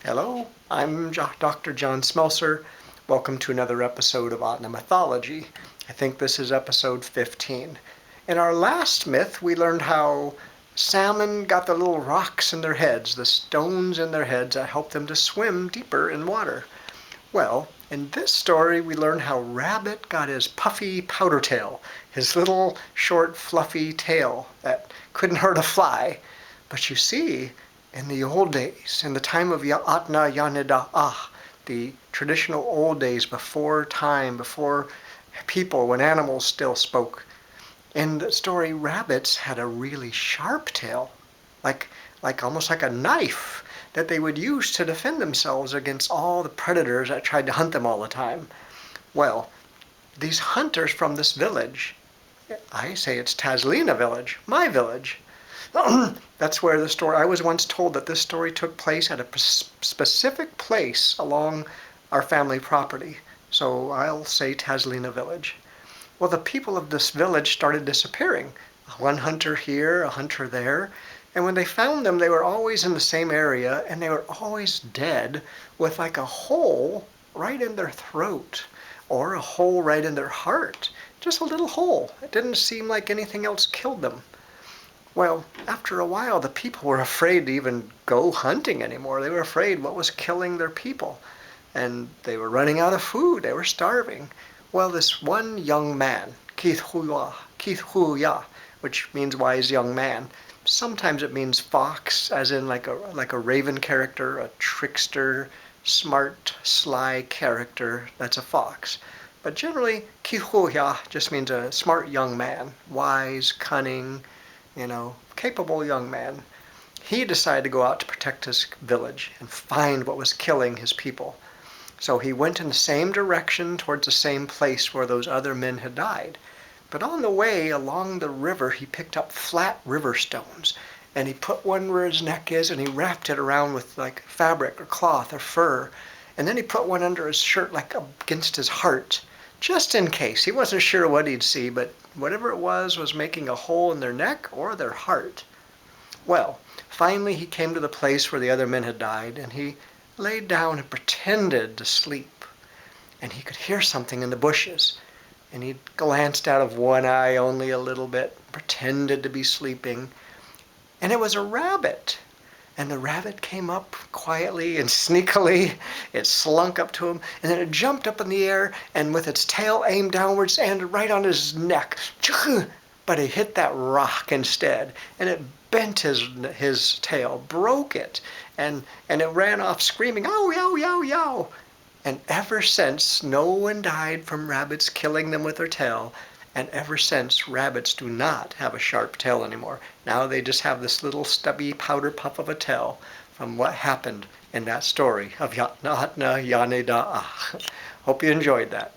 Hello, I'm Dr. John Smelcer. Welcome to another episode of Ahtna Mythology. I think this is episode 15. In our last myth, we learned how salmon got the little rocks in their heads, the stones in their heads that helped them to swim deeper in water. Well, in this story, we learn how rabbit got his puffy powder tail, his little short fluffy tail that couldn't hurt a fly. But you see, in the old days, in the time of Ahtna Yanida, the traditional old days before time, before people, when animals still spoke, in the story, rabbits had a really sharp tail, like almost like a knife that they would use to defend themselves against all the predators that tried to hunt them all the time. Well, these hunters from this village, I say it's Tazlina village, my village. That's where the story, I was once told that this story took place at a specific place along our family property. So I'll say Tazlina village. Well, the people of this village started disappearing. One hunter here, a hunter there. And when they found them, they were always in the same area and they were always dead with like a hole right in their throat or a hole right in their heart. Just a little hole. It didn't seem like anything else killed them. Well, after a while, the people were afraid to even go hunting anymore. They were afraid what was killing their people. And they were running out of food. They were starving. Well, this one young man, Keith Huya, which means wise young man. Sometimes it means fox, as in like a raven character, a trickster, smart, sly character. That's a fox. But generally, Kihuya just means a smart young man, wise, cunning, capable young man. He decided to go out to protect his village and find what was killing his people. So he went in the same direction towards the same place where those other men had died. But on the way along the river, he picked up flat river stones. And he put one where his neck is and he wrapped it around with like fabric or cloth or fur. And then he put one under his shirt like against his heart, just in case. He wasn't sure what he'd see, but whatever it was making a hole in their neck or their heart. Well, finally he came to the place where the other men had died, and he laid down and pretended to sleep. And he could hear something in the bushes. And he glanced out of one eye only a little bit, pretended to be sleeping. And it was a rabbit. And the rabbit came up quietly and sneakily. It slunk up to him, and then it jumped up in the air, and with its tail aimed downwards, landed right on his neck. But it hit that rock instead, and it bent his tail, broke it, and it ran off screaming, "Ow, yow, yow, yow!" And ever since, no one died from rabbits killing them with their tail. And ever since, rabbits do not have a sharp tail anymore. Now they just have this little stubby powder puff of a tail from what happened in that story of Ahtna Yaneda. Hope you enjoyed that.